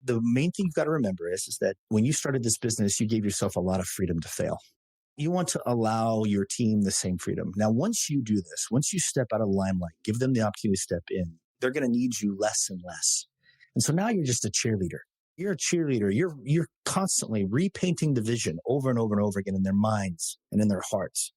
The main thing you've got to remember is that when you started this business, you gave yourself a lot of freedom to fail. You want to allow your team the same freedom. Now, once you do this, once you step out of the limelight, give them the opportunity to step in, they're going to need you less and less. And so now you're just a cheerleader. You're a cheerleader. You're constantly repainting the vision over and over and over again in their minds and in their hearts,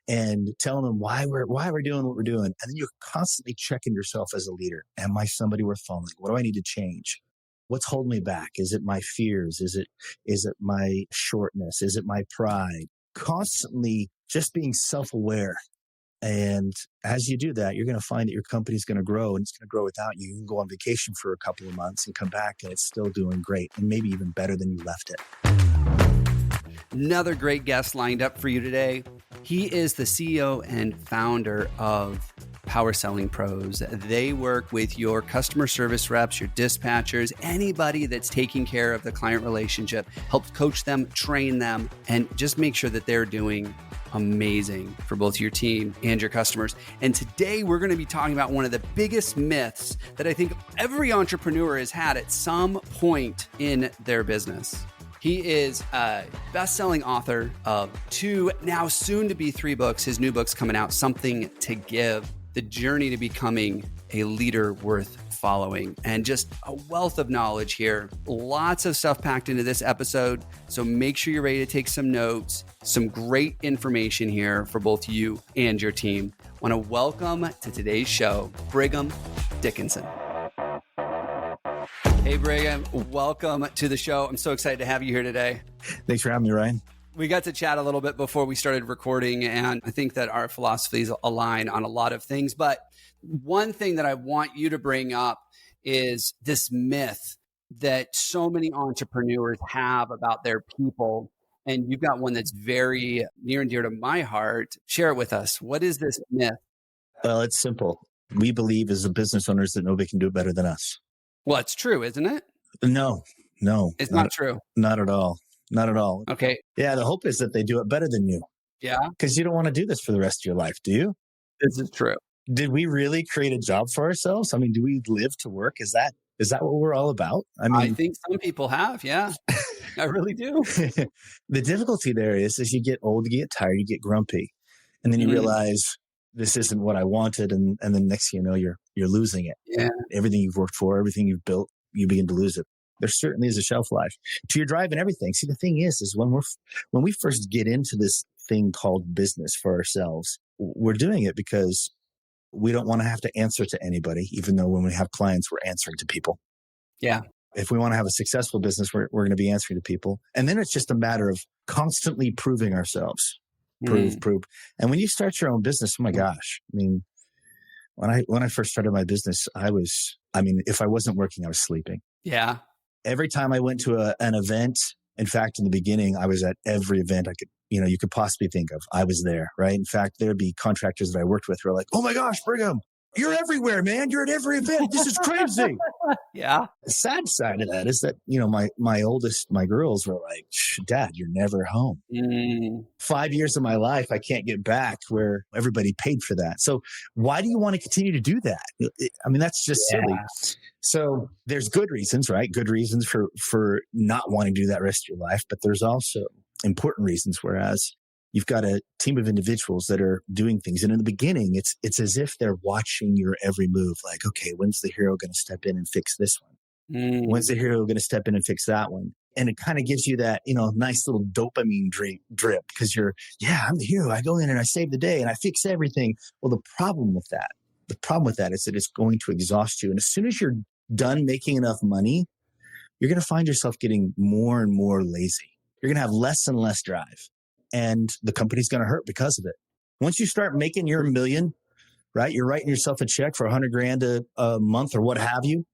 and telling them why we're doing what we're doing. And then you're constantly checking yourself as a leader. Am I somebody worth following? What do I need to change? What's holding me back? Is it my fears? Is it my shortness? Is it my pride? Constantly just being self-aware. And as you do that, you're going to find that your company's going to grow, and it's going to grow without you. You can go on vacation for a couple of months and come back and it's still doing great, and maybe even better than you left it. Another great guest lined up for you today. He is the CEO and founder of Power Selling Pros. They work with your customer service reps, your dispatchers, anybody that's taking care of the client relationship, helps coach them, train them, and just make sure that they're doing amazing for both your team and your customers. And today we're going to be talking about one of the biggest myths that I think every entrepreneur has had at some point in their business. He is a best-selling author of 2, now soon to be 3 books. His new book's coming out, Something to Give, the journey to becoming a leader worth following, and just a wealth of knowledge here. Lots of stuff packed into this episode. So make sure you're ready to take some notes, some great information here for both you and your team. I want to welcome to today's show, Brigham Dickinson. Hey, Brigham, welcome to the show. I'm so excited to have you here today. Thanks for having me, Ryan. We got to chat a little bit before we started recording, and I think that our philosophies align on a lot of things. But one thing that I want you to bring up is this myth that so many entrepreneurs have about their people. And you've got one that's very near and dear to my heart. Share it with us. What is this myth? Well, it's simple. We believe as business owners that nobody can do it better than us. Well, it's true, isn't it? No. It's not true. Not at all. Not at all. Okay. Yeah, the hope is that they do it better than you. Yeah. Because you don't want to do this for the rest of your life, do you? This is true. Did we really create a job for ourselves? I mean, do we live to work? Is that what we're all about? I mean, I think some people have. Yeah, I really do. The difficulty there is as you get old, you get tired, you get grumpy, and then you realize this isn't what I wanted. And then next thing you know, you're losing it. Yeah. Everything you've worked for, everything you've built, you begin to lose it. There certainly is a shelf life to your drive and everything. See, the thing is when we first get into this thing called business for ourselves, we're doing it because we don't want to have to answer to anybody, even though when we have clients, we're answering to people. Yeah. If we want to have a successful business, we're going to be answering to people. And then it's just a matter of constantly proving ourselves. Prove. And when you start your own business, oh my gosh, I mean, when I first started my business, if I wasn't working, I was sleeping. Yeah. Every time I went to an event, in fact, in the beginning, I was at every event you could possibly think of. I was there, right? In fact, there'd be contractors that I worked with who were like, "Oh my gosh, Brigham, you're everywhere, man. You're at every event. This is crazy." Yeah. The sad side of that is that, my girls were like, "Dad, you're never home." 5 years of my life, I can't get back where everybody paid for that. So why do you want to continue to do that? I mean, that's just silly. So there's good reasons, right? Good reasons for not wanting to do that rest of your life. But there's also important reasons, whereas you've got a team of individuals that are doing things. And in the beginning, it's as if they're watching your every move. Like, okay, when's the hero going to step in and fix this one? When's the hero going to step in and fix that one? And it kind of gives you that, nice little dopamine drip because I'm the hero. I go in and I save the day and I fix everything. Well, the problem with that is that it's going to exhaust you. And as soon as you're done making enough money, you're going to find yourself getting more and more lazy. You're going to have less and less drive. And the company's going to hurt because of it. Once you start making your $1 million, right? You're writing yourself a check for $100,000 a month or what have you.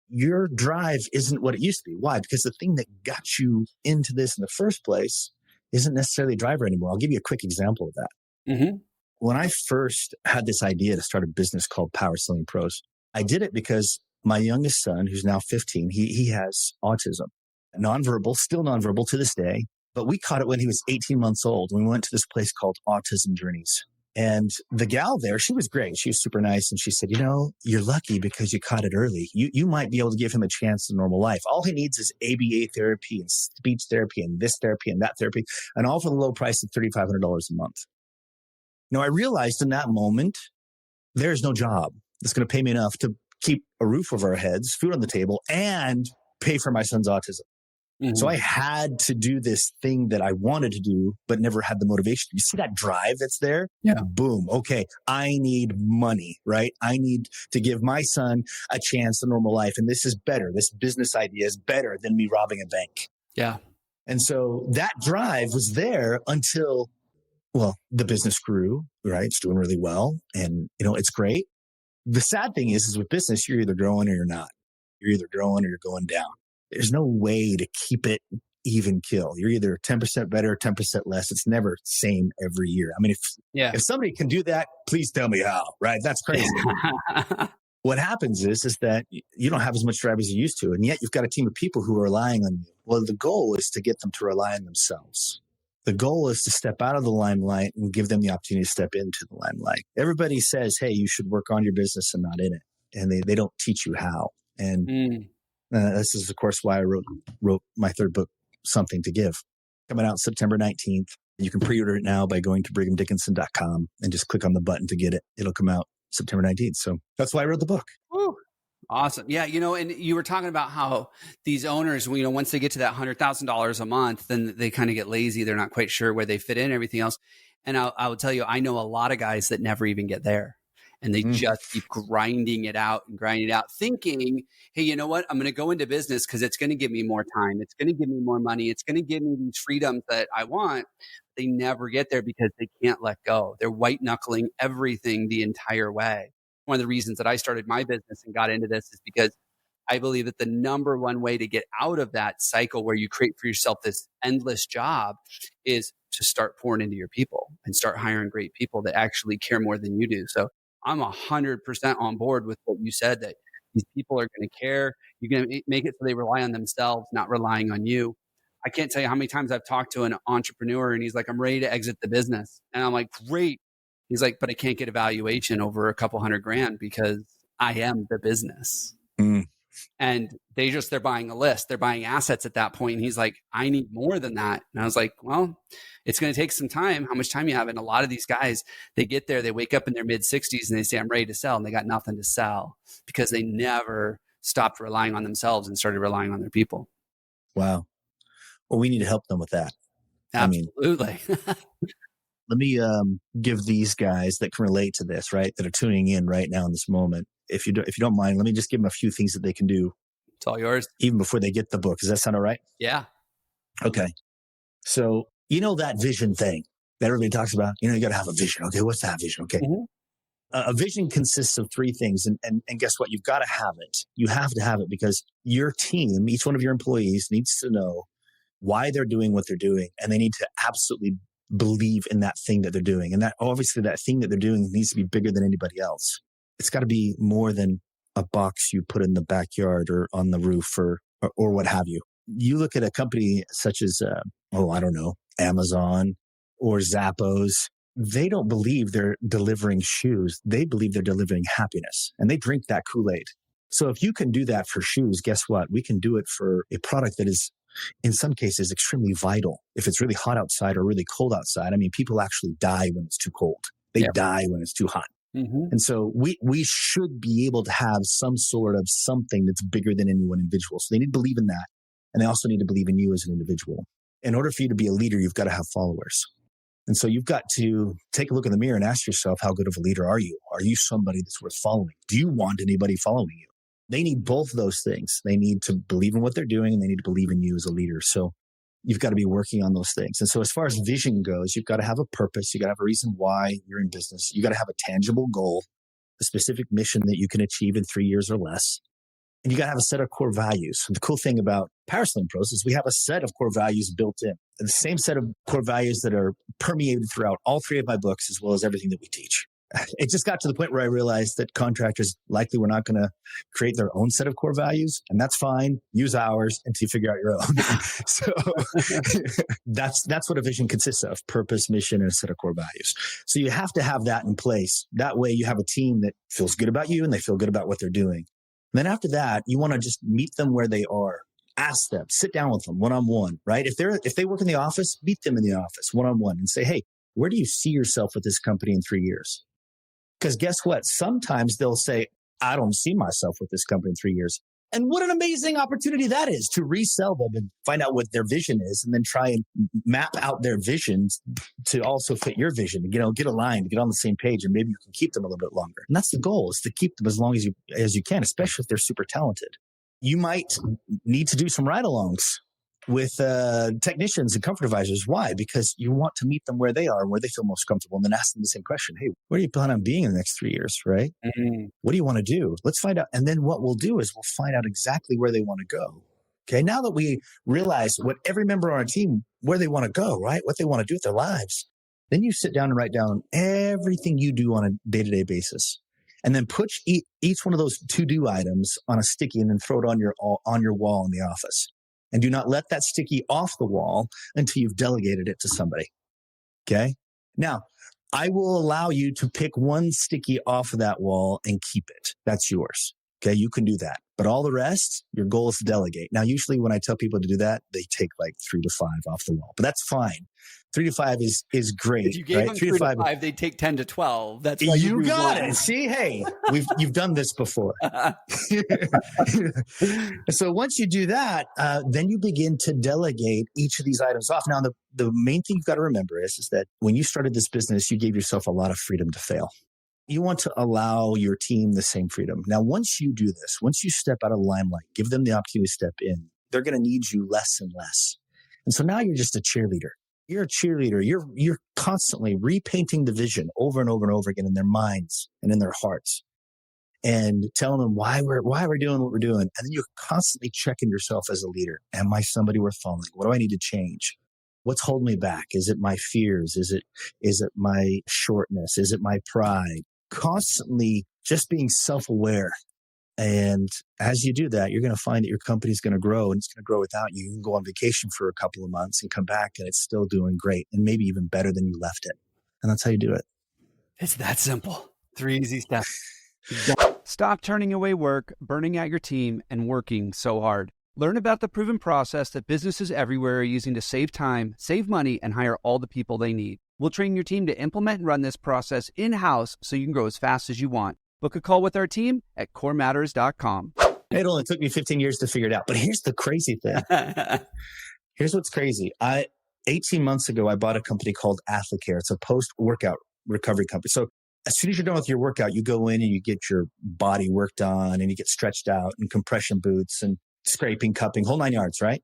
Your drive isn't what it used to be. Why? Because the thing that got you into this in the first place isn't necessarily a driver anymore. I'll give you a quick example of that. Mm-hmm. When I first had this idea to start a business called Power Selling Pros, I did it because my youngest son, who's now 15, he has autism, still nonverbal to this day. But we caught it when he was 18 months old. We went to this place called Autism Journeys. And the gal there, she was great. She was super nice. And she said, you're lucky because you caught it early. You might be able to give him a chance in normal life. All he needs is ABA therapy and speech therapy and this therapy and that therapy, and all for the low price of $3,500 a month. Now, I realized in that moment, there's no job that's going to pay me enough to keep a roof over our heads, food on the table, and pay for my son's autism. Mm-hmm. So I had to do this thing that I wanted to do, but never had the motivation. You see that drive that's there? Yeah. Boom. Okay. I need money, right? I need to give my son a chance at normal life. And this is better. This business idea is better than me robbing a bank. Yeah. And so that drive was there until, the business grew, right? It's doing really well. And, it's great. The sad thing is with business, you're either growing or you're not. You're either growing or you're going down. There's no way to keep it even kill. You're either 10% better or 10% less. It's never same every year. I mean, if somebody can do that, please tell me how, right? That's crazy. What happens is that you don't have as much drive as you used to, and yet you've got a team of people who are relying on you. Well, the goal is to get them to rely on themselves. The goal is to step out of the limelight and give them the opportunity to step into the limelight. Everybody says, hey, you should work on your business and not in it. And they don't teach you how. And this is, of course, why I wrote my third book, Something to Give, coming out September 19th. You can pre-order it now by going to brighamdickinson.com and just click on the button to get it. It'll come out September 19th. So that's why I wrote the book. Woo. Awesome. Yeah. And you were talking about how these owners, once they get to that $100,000 a month, then they kind of get lazy. They're not quite sure where they fit in, everything else. And I will tell you, I know a lot of guys that never even get there. And they just keep grinding it out, thinking, hey, you know what? I'm going to go into business because it's going to give me more time. It's going to give me more money. It's going to give me these freedoms that I want. They never get there because they can't let go. They're white knuckling everything the entire way. One of the reasons that I started my business and got into this is because I believe that the number one way to get out of that cycle where you create for yourself this endless job is to start pouring into your people and start hiring great people that actually care more than you do. So I'm 100% on board with what you said, that these people are going to care. You're going to make it so they rely on themselves, not relying on you. I can't tell you how many times I've talked to an entrepreneur and he's like, I'm ready to exit the business. And I'm like, great. He's like, but I can't get a valuation over a couple $100,000 because I am the business. And they're buying a list. They're buying assets at that point. And he's like, I need more than that. And I was like, well, it's going to take some time. How much time you have? And a lot of these guys, they get there, they wake up in their mid 60s and they say, I'm ready to sell. And they got nothing to sell because they never stopped relying on themselves and started relying on their people. Wow. Well, we need to help them with that. Absolutely. Let me give these guys that can relate to this, right, that are tuning in right now in this moment. If you don't mind, let me just give them a few things that they can do. It's all yours. Even before they get the book. Does that sound all right? Yeah. Okay. So, that vision thing that everybody talks about, you got to have a vision. Okay. What's that vision? Okay. Mm-hmm. A vision consists of three things. And guess what? You've got to have it. You have to have it because your team, each one of your employees needs to know why they're doing what they're doing. And they need to absolutely believe in that thing that they're doing. And that obviously that thing that they're doing needs to be bigger than anybody else. It's got to be more than a box you put in the backyard or on the roof or what have you. You look at a company such as, Amazon or Zappos. They don't believe they're delivering shoes. They believe they're delivering happiness, and they drink that Kool-Aid. So if you can do that for shoes, guess what? We can do it for a product that is, in some cases, extremely vital. If it's really hot outside or really cold outside, people actually die when it's too cold. They die when it's too hot. Mm-hmm. And so we should be able to have some sort of something that's bigger than any one individual. So they need to believe in that. And they also need to believe in you as an individual. In order for you to be a leader, you've got to have followers. And so you've got to take a look in the mirror and ask yourself, how good of a leader are you? Are you somebody that's worth following? Do you want anybody following you? They need both of those things. They need to believe in what they're doing, and they need to believe in you as a leader. So you've got to be working on those things. And so as far as vision goes, you've got to have a purpose. You got to have a reason why you're in business. You got to have a tangible goal, a specific mission that you can achieve in 3 years or less. And you got to have a set of core values. And the cool thing about Power Selling Pros is we have a set of core values built in. And the same set of core values that are permeated throughout all three of my books, as well as everything that we teach. it just got to the point where I realized that contractors likely were not going to create their own set of core values, and that's fine. Use ours until you figure out your own. So that's what a vision consists of: purpose, mission, and a set of core values. So you have to have that in place. That way you have a team that feels good about you and they feel good about what they're doing. And then after that, you want to just meet them where they are. Ask them, sit down with them one-on-one, right? If they work in the office, meet them in the office one-on-one and say, hey, where do you see yourself with this company in 3 years? Because guess what? Sometimes they'll say, I don't see myself with this company in 3 years. And what an amazing opportunity that is to resell them and find out what their vision is and then try and map out their visions to also fit your vision, get aligned, get on the same page, and maybe you can keep them a little bit longer. And that's the goal, is to keep them as long as you can, especially if they're super talented. You might need to do some ride-alongs with technicians and comfort advisors. Why? Because you want to meet them where they are, where they feel most comfortable, and then ask them the same question. Hey, where do you plan on being in the next 3 years, right? Mm-hmm. What do you want to do? Let's find out. And then what we'll do is we'll find out exactly where they want to go. Okay, now that we realize what every member on our team, where they want to go, right? What they want to do with their lives, then you sit down and write down everything you do on a day-to-day basis. And then put each one of those to-do items on a sticky and then throw it on your wall in the office. And do not let that sticky off the wall until you've delegated it to somebody. Okay. Now, I will allow you to pick one sticky off of that wall and keep it. That's yours. Okay. You can do that. But all the rest, your goal is to delegate. Now, usually when I tell people to do that, they take like 3 to 5 off the wall, but that's fine. 3 to 5 is great. If you gave them 3 to 5, they take 10 to 12. That's why you got it. See, hey, you've done this before. So once you do that, then you begin to delegate each of these items off. Now, the main thing you've got to remember is that when you started this business, you gave yourself a lot of freedom to fail. You want to allow your team the same freedom. Now, once you do this, once you step out of the limelight, give them the opportunity to step in, they're going to need you less and less. And so now you're just a cheerleader. You're a cheerleader. You're constantly repainting the vision over and over and over again in their minds and in their hearts, and telling them why we're doing what we're doing. And then you're constantly checking yourself as a leader. Am I somebody worth following? What do I need to change? What's holding me back? Is it my fears? Is it my shortness? Is it my pride? Constantly just being self-aware. And as you do that, you're going to find that your company's going to grow, and it's going to grow without you. You can go on vacation for a couple of months and come back and it's still doing great and maybe even better than you left it. And that's how you do it. It's that simple. 3 easy steps. Stop turning away work, burning out your team, and working so hard. Learn about the proven process that businesses everywhere are using to save time, save money, and hire all the people they need. We'll train your team to implement and run this process in-house so you can grow as fast as you want. Book a call with our team at corematters.com. It only took me 15 years to figure it out. But here's the crazy thing. Here's what's crazy. 18 months ago, I bought a company called AthleCare. It's a post-workout recovery company. So as soon as you're done with your workout, you go in and you get your body worked on and you get stretched out and compression boots and scraping, cupping, whole 9 yards, right?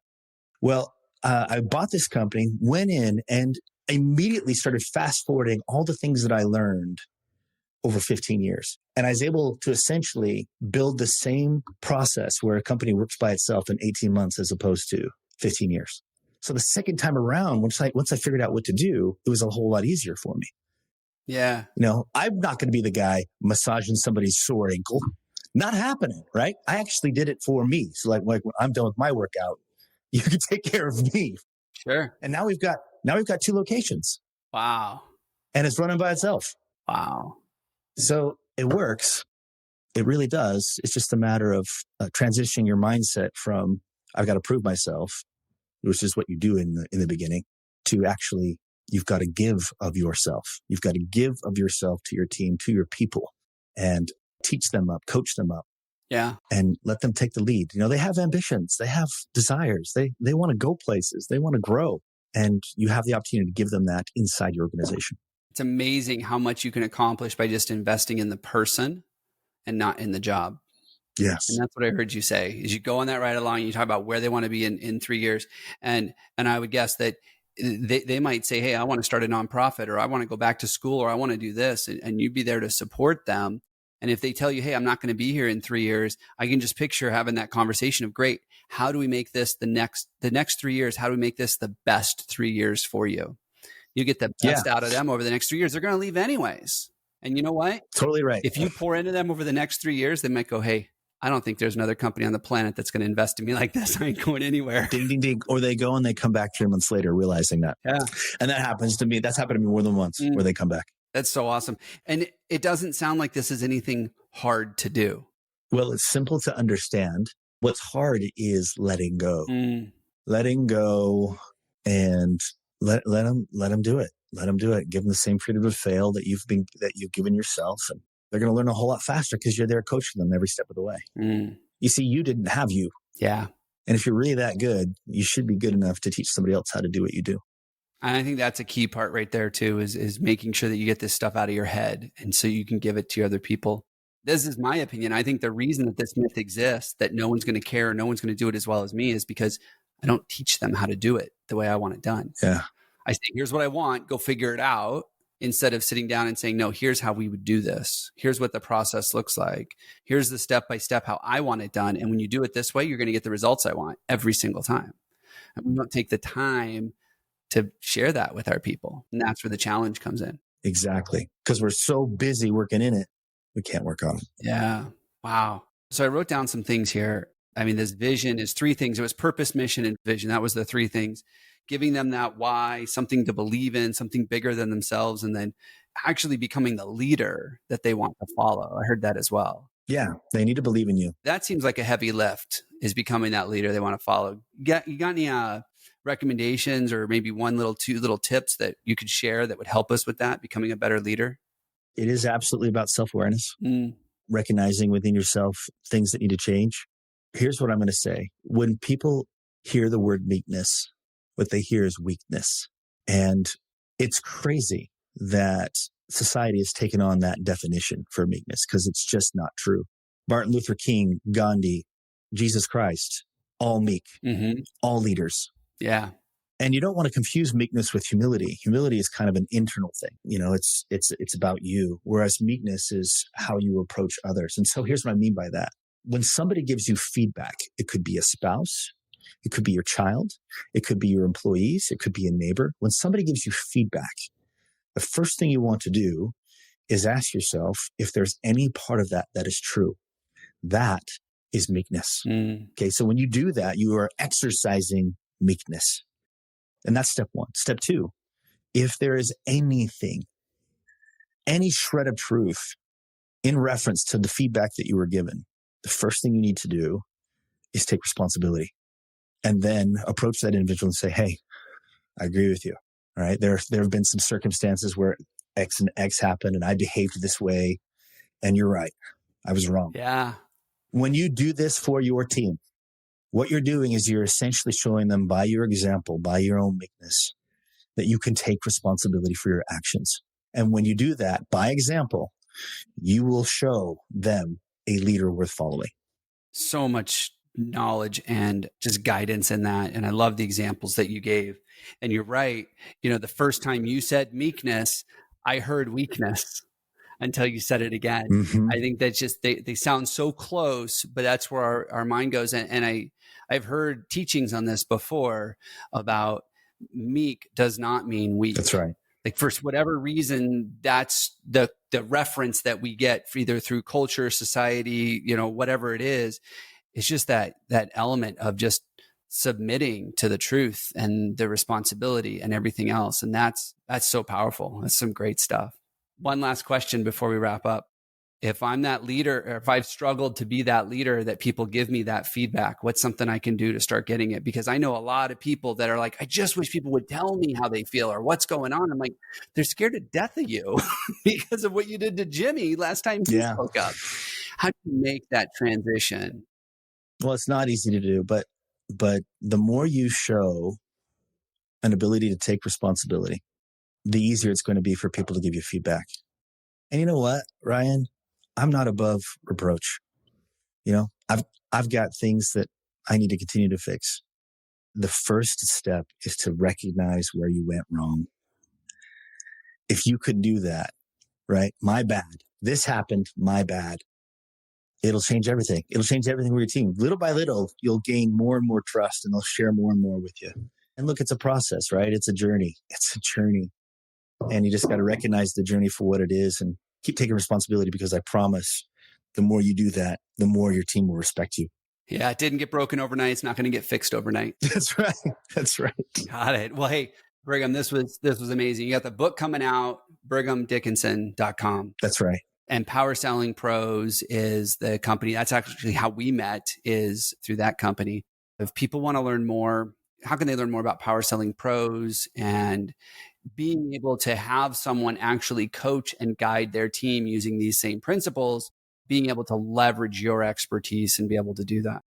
Well, I bought this company, went in and immediately started fast forwarding all the things that I learned over 15 years. And I was able to essentially build the same process where a company works by itself in 18 months as opposed to 15 years. So the second time around, once I figured out what to do, it was a whole lot easier for me. Yeah. I'm not going to be the guy massaging somebody's sore ankle. Not happening, right? I actually did it for me. So like when I'm done with my workout, you can take care of me. Sure. And now we've got 2 locations. Wow. And it's running by itself. Wow. So it works. It really does. It's just a matter of transitioning your mindset from I've got to prove myself, which is what you do in the beginning, to actually you've got to give of yourself. You've got to give of yourself to your team, to your people, and teach them up, coach them up. Yeah. And let them take the lead. They have ambitions. They have desires. They want to go places. They want to grow. And you have the opportunity to give them that inside your organization. It's amazing how much you can accomplish by just investing in the person and not in the job. Yes. And that's what I heard you say, is you go on that ride along, you talk about where they want to be in 3 years. And I would guess that they might say, hey, I want to start a nonprofit, or I want to go back to school, or I want to do this. And you'd be there to support them. And if they tell you, hey, I'm not going to be here in 3 years, I can just picture having that conversation of, great, how do we make this the next 3 years? How do we make this the best 3 years for you? You get the best out of them over the next 3 years. They're going to leave anyways. And you know what? Totally right. If you pour into them over the next 3 years, they might go, hey, I don't think there's another company on the planet that's going to invest in me like this. I ain't going anywhere. Ding, ding, ding. Or they go and they come back 3 months later realizing that. Yeah. And that happens to me. That's happened to me more than once where they come back. That's so awesome. And it doesn't sound like this is anything hard to do. Well, it's simple to understand. What's hard is letting go. Letting go and let them do it. Let them do it. Give them the same freedom to fail that you've given yourself. And they're going to learn a whole lot faster because you're there coaching them every step of the way. You see, you didn't have you. Yeah. And if you're really that good, you should be good enough to teach somebody else how to do what you do. And I think that's a key part right there too, is making sure that you get this stuff out of your head. And so you can give it to other people. This is my opinion. I think the reason that this myth exists, that no one's going to care, no one's going to do it as well as me, is because I don't teach them how to do it the way I want it done. Yeah. I say, here's what I want, go figure it out, instead of sitting down and saying, no, here's how we would do this. Here's what the process looks like. Here's the step-by-step how I want it done. And when you do it this way, you're going to get the results I want every single time. And we don't take the time to share that with our people. And that's where the challenge comes in. Exactly. Because we're so busy working in it, we can't work on it. Yeah. Wow. So I wrote down some things here. I mean, this vision is 3 things. It was purpose, mission, and vision. That was the 3 things. Giving them that why, something to believe in, something bigger than themselves, and then actually becoming the leader that they want to follow. I heard that as well. Yeah. They need to believe in you. That seems like a heavy lift, is becoming that leader they want to follow. You got any recommendations or maybe 2 little tips that you could share that would help us with that, becoming a better leader? It is absolutely about self-awareness, recognizing within yourself things that need to change. Here's what I'm going to say. When people hear the word meekness, what they hear is weakness. And it's crazy that society has taken on that definition for meekness because it's just not true. Martin Luther King, Gandhi, Jesus Christ, all meek, all leaders. Yeah. And you don't want to confuse meekness with humility. Humility is kind of an internal thing. You know, it's about you, whereas meekness is how you approach others. And so here's what I mean by that. When somebody gives you feedback, it could be a spouse, it could be your child, it could be your employees, it could be a neighbor. When somebody gives you feedback, the first thing you want to do is ask yourself if there's any part of that that is true. That is meekness. Okay, so when you do that, you are exercising meekness. And that's step 1. Step 2, if there is anything, any shred of truth in reference to the feedback that you were given, the first thing you need to do is take responsibility and then approach that individual and say, hey, I agree with you. All right. There have been some circumstances where X and X happened and I behaved this way. And you're right. I was wrong. Yeah. When you do this for your team, what you're doing is you're essentially showing them by your example, by your own meekness, that you can take responsibility for your actions. And when you do that by example, you will show them a leader worth following. So much knowledge and just guidance in that. And I love the examples that you gave. And you're right. You know, the first time you said meekness, I heard weakness until you said it again. I think that's just, they sound so close, but that's where our mind goes. And I've heard teachings on this before about meek does not mean weak. That's right. Like for whatever reason, that's the reference that we get either through culture, society, you know, whatever it is. It's just that element of just submitting to the truth and the responsibility and everything else. And that's so powerful. That's some great stuff. One last question before we wrap up. If I'm that leader, or if I've struggled to be that leader that people give me that feedback, what's something I can do to start getting it? Because I know a lot of people that are like, I just wish people would tell me how they feel or what's going on. I'm like, they're scared to death of you because of what you did to Jimmy last time he spoke up. How do you make that transition? Well, it's not easy to do, but the more you show an ability to take responsibility, the easier it's going to be for people to give you feedback. And you know what, Ryan? I'm not above reproach. You know, I've got things that I need to continue to fix. The first step is to recognize where you went wrong. If you could do that, right? My bad. This happened. My bad. It'll change everything. It'll change everything with your team. Little by little, you'll gain more and more trust and they'll share more and more with you. And look, it's a process, right? It's a journey. It's a journey. And you just got to recognize the journey for what it is and keep taking responsibility, because I promise the more you do that, the more your team will respect you. Yeah, it didn't get broken overnight. It's not going to get fixed overnight. That's right. That's right. Got it. Well, hey, Brigham, this was amazing. You got the book coming out, brighamdickinson.com. That's right. And Power Selling Pros is the company. That's actually how we met, is through that company. If people want to learn more, how can they learn more about Power Selling Pros and being able to have someone actually coach and guide their team using these same principles, being able to leverage your expertise and be able to do that?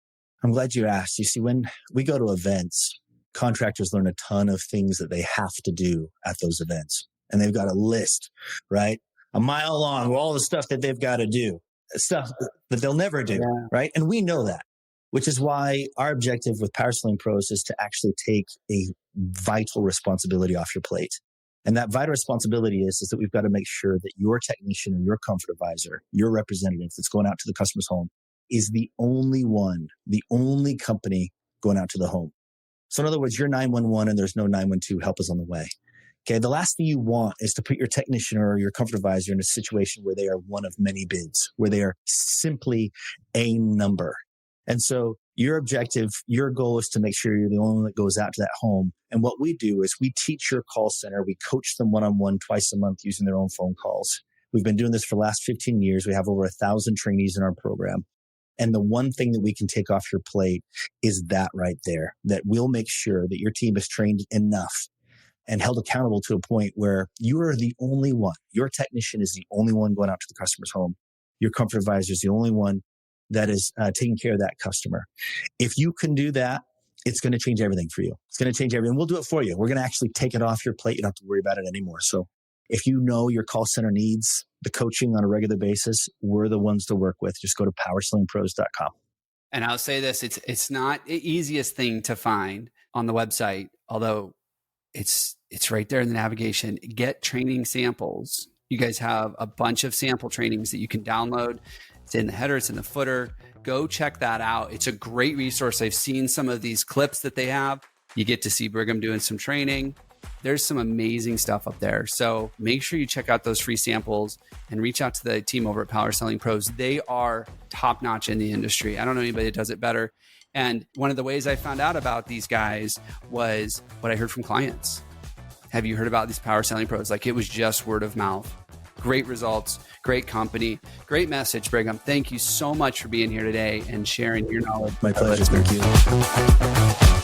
I'm glad you asked. You see, when we go to events, contractors learn a ton of things that they have to do at those events. And they've got a list, right? A mile long of all the stuff that they've got to do, stuff that they'll never do, right? And we know that, which is why our objective with Power Selling Pros is to actually take a vital responsibility off your plate. And that vital responsibility is that we've got to make sure that your technician or your comfort advisor, your representative that's going out to the customer's home, is the only one, the only company going out to the home. So in other words, you're 911 and there's no 912, help is on the way. Okay. The last thing you want is to put your technician or your comfort advisor in a situation where they are one of many bids, where they are simply a number. And so your objective, your goal is to make sure you're the only one that goes out to that home. And what we do is we teach your call center. We coach them one-on-one twice a month using their own phone calls. We've been doing this for the last 15 years. We have over 1,000 trainees in our program. And the one thing that we can take off your plate is that right there, that we'll make sure that your team is trained enough and held accountable to a point where you are the only one. Your technician is the only one going out to the customer's home. Your comfort advisor is the only one that is taking care of that customer. If you can do that, it's going to change everything for you. It's going to change everything. We'll do it for you. We're going to actually take it off your plate. You don't have to worry about it anymore. So if you know your call center needs the coaching on a regular basis, we're the ones to work with. Just go to powersellingpros.com. And I'll say this, it's not the easiest thing to find on the website, although it's right there in the navigation. Get training samples. You guys have a bunch of sample trainings that you can download. It's in the header, it's in the footer. Go check that out. It's a great resource. I've seen some of these clips that they have. You get to see Brigham doing some training. There's some amazing stuff up there. So make sure you check out those free samples and reach out to the team over at Power Selling Pros. They are top-notch in the industry. I don't know anybody that does it better. And one of the ways I found out about these guys was what I heard from clients. Have you heard about these Power Selling Pros? Like, it was just word of mouth. Great results, great company, great message, Brigham. Thank you so much for being here today and sharing your knowledge. My pleasure. Thank you.